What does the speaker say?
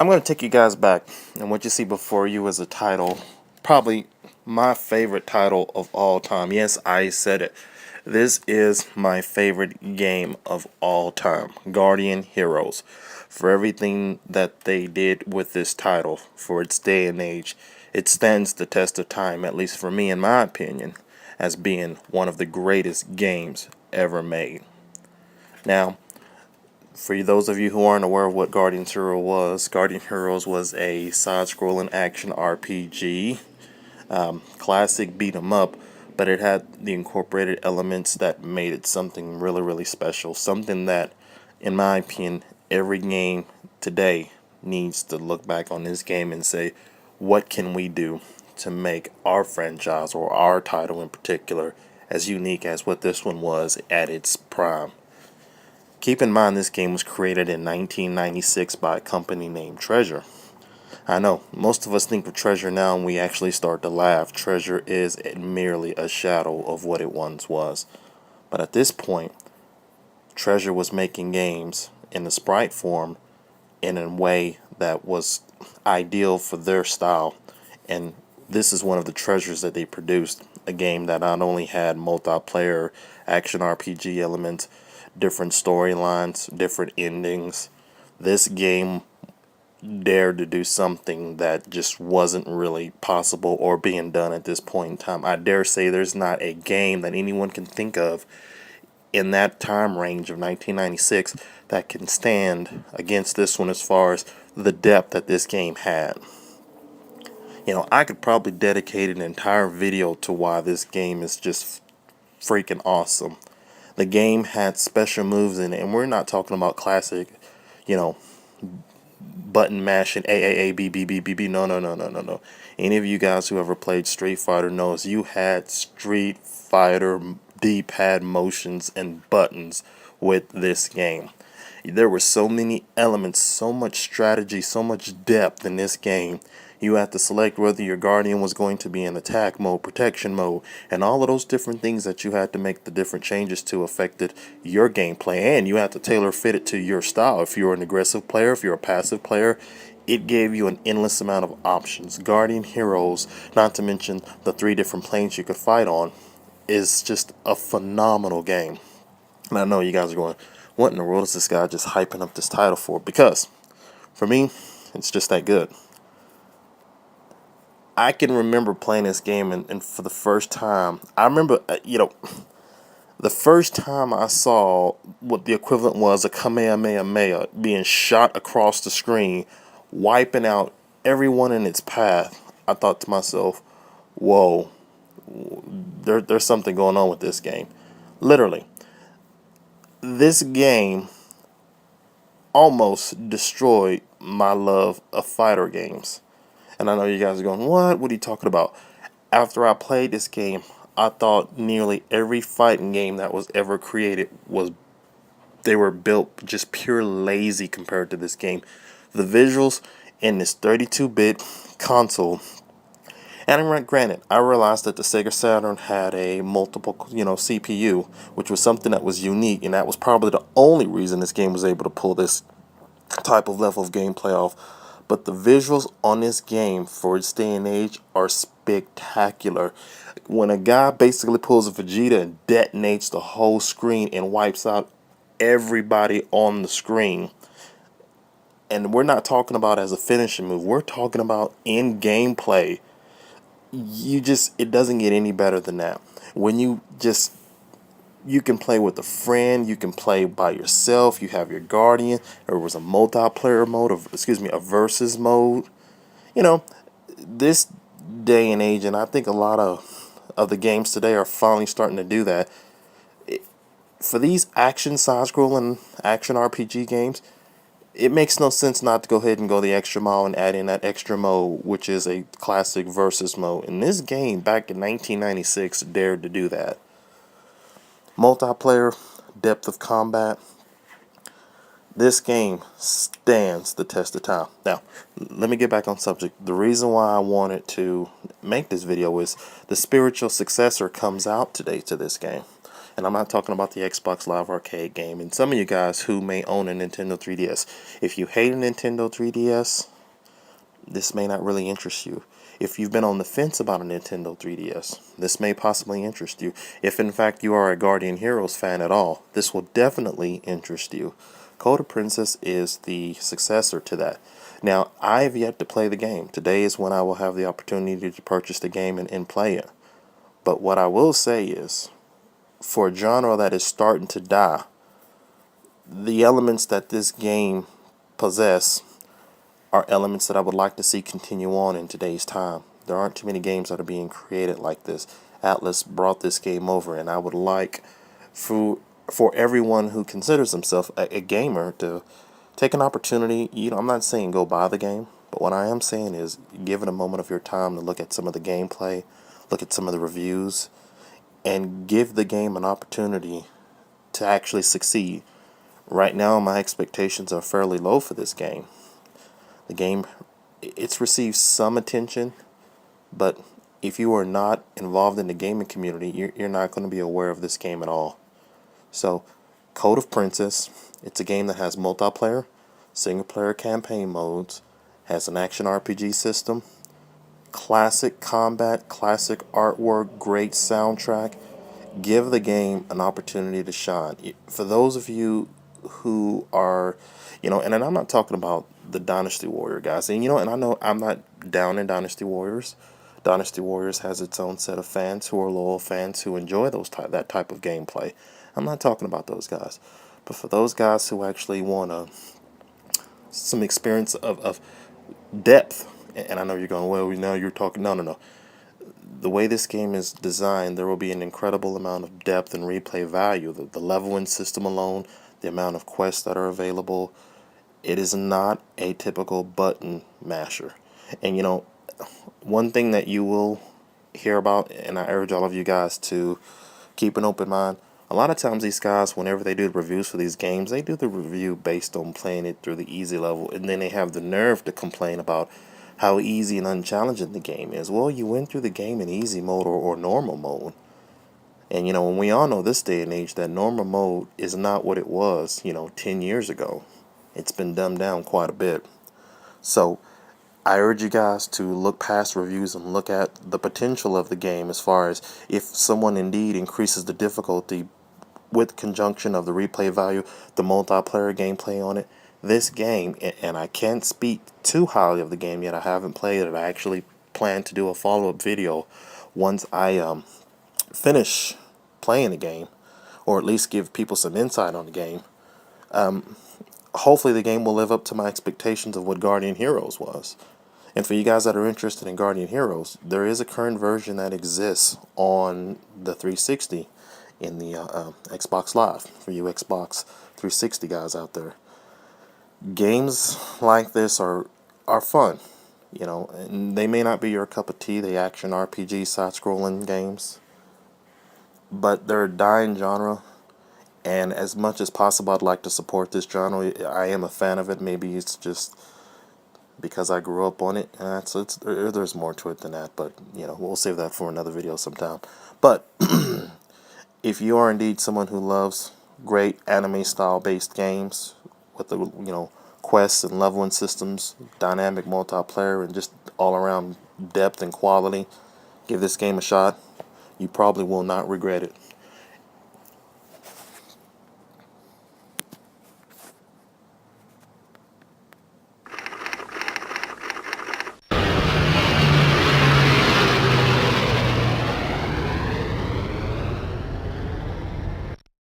I'm going to take you guys back, and what you see before you is a title, probably my favorite title of all time. Yes, I said it. This is my favorite game of all time, Guardian Heroes. For everything that they did with this title, for its day and age, it stands the test of time, at least for me in my opinion, as being one of the greatest games ever made. Now, for those of you who aren't aware of what Guardian Heroes was a side-scrolling action RPG, classic beat 'em up, but it had the incorporated elements that made it something really, really special. Something that, in my opinion, every game today needs to look back on this game and say, what can we do to make our franchise, or our title in particular, as unique as what this one was at its prime. Keep in mind, this game was created in 1996 by a company named Treasure. I know, most of us think of Treasure now and we actually start to laugh. Treasure is merely a shadow of what it once was. But at this point, Treasure was making games in the sprite form in a way that was ideal for their style. And this is one of the treasures that they produced. A game that not only had multiplayer action RPG elements, different storylines, different endings. This game dared to do something that just wasn't really possible or being done at this point in time. I dare say there's not a game that anyone can think of in that time range of 1996 that can stand against this one as far as the depth that this game had. You know, I could probably dedicate an entire video to why this game is just freaking awesome. The game had special moves in it, and we're not talking about classic, you know, button mashing, A, B, B, B, B, B. No, no, no, no, no, no. Any of you guys who ever played Street Fighter knows you had Street Fighter D-pad motions and buttons with this game. There were so many elements, so much strategy, so much depth in this game. You had to select whether your Guardian was going to be in attack mode, protection mode, and all of those different things that you had to make the different changes to affected your gameplay. And you had to tailor fit it to your style. If you're an aggressive player, if you're a passive player, it gave you an endless amount of options. Guardian Heroes, not to mention the 3 different planes you could fight on, is just a phenomenal game. And I know you guys are going, what in the world is this guy just hyping up this title for? Because, for me, it's just that good. I can remember playing this game, and for the first time, I remember, the first time I saw what the equivalent was a Kamehameha being shot across the screen, wiping out everyone in its path, I thought to myself, whoa, there's something going on with this game. Literally, this game almost destroyed my love of fighter games. And I know you guys are going, what? What are you talking about? After I played this game, I thought nearly every fighting game that was ever created they were built just pure lazy compared to this game. The visuals in this 32-bit console, and granted, I realized that the Sega Saturn had a multiple, CPU, which was something that was unique, and that was probably the only reason this game was able to pull this type of level of gameplay off. But the visuals on this game for its day and age are spectacular. When a guy basically pulls a Vegeta and detonates the whole screen and wipes out everybody on the screen, and we're not talking about as a finishing move, we're talking about in gameplay. It doesn't get any better than that. When you can play with a friend, you can play by yourself, you have your Guardian. There was a multiplayer mode, a versus mode. This day and age, and I think a lot of the games today are finally starting to do that. For these side-scrolling action RPG games, it makes no sense not to go ahead and go the extra mile and add in that extra mode, which is a classic versus mode. And this game, back in 1996, dared to do that. Multiplayer, depth of combat. This game stands the test of time. Now, let me get back on subject. The reason why I wanted to make this video is the spiritual successor comes out today to this game. And I'm not talking about the Xbox Live Arcade game. And some of you guys who may own a Nintendo 3DS, if you hate a Nintendo 3DS, this may not really interest you. If you've been on the fence about a Nintendo 3DS, this may possibly interest you. If in fact you are a Guardian Heroes fan at all, this will definitely interest you. Code of Princess is the successor to that. Now, I've yet to play the game. Today is when I will have the opportunity to purchase the game and play it. But what I will say is, for a genre that is starting to die, the elements that this game possess are elements that I would like to see continue on in today's time. There aren't too many games that are being created like this. Atlas brought this game over, and I would like for everyone who considers themselves a gamer to take an opportunity. I'm not saying go buy the game, but what I am saying is give it a moment of your time to look at some of the gameplay, look at some of the reviews, and give the game an opportunity to actually succeed. Right now, my expectations are fairly low for this game. The game, it's received some attention, but if you are not involved in the gaming community, you're not going to be aware of this game at all. So, Code of Princess, it's a game that has multiplayer, single-player campaign modes, has an action RPG system, classic combat, classic artwork, great soundtrack. Give the game an opportunity to shine. For those of you who are, and I'm not talking about the Dynasty Warrior guys, and I know I'm not down in Dynasty Warriors. Dynasty Warriors has its own set of fans who are loyal fans who enjoy that type of gameplay. I'm not talking about those guys, but for those guys who actually want some experience of depth, and I know you're going, well, now you're talking, no. The way this game is designed, there will be an incredible amount of depth and replay value. The leveling system alone, the amount of quests that are available, it is not a typical button masher. And one thing that you will hear about, and I urge all of you guys to keep an open mind, a lot of times these guys, whenever they do the reviews for these games, they do the review based on playing it through the easy level, and then they have the nerve to complain about how easy and unchallenging the game is. Well, you went through the game in easy mode or normal mode. And when we all know this day and age that normal mode is not what it was, 10 years ago. It's been dumbed down quite a bit. So I urge you guys to look past reviews and look at the potential of the game as far as if someone indeed increases the difficulty with conjunction of the replay value, the multiplayer gameplay on it. This game, and I can't speak too highly of the game yet. I haven't played it. I actually plan to do a follow-up video once I finish playing the game, or at least give people some insight on the game. Hopefully the game will live up to my expectations of what Guardian Heroes was. And for you guys that are interested in Guardian Heroes, there is a current version that exists on the 360 in the Xbox Live, for you Xbox 360 guys out there. Games like this are fun, and they may not be your cup of tea, the action RPG side-scrolling games, but they're a dying genre, and as much as possible I'd like to support this genre. I am a fan of it. Maybe it's just because I grew up on it, and there's more to it than that, but we'll save that for another video sometime. But if you are indeed someone who loves great anime style based games with the quests and leveling systems, dynamic multiplayer, and just all around depth and quality, give this game a shot. You probably will not regret it.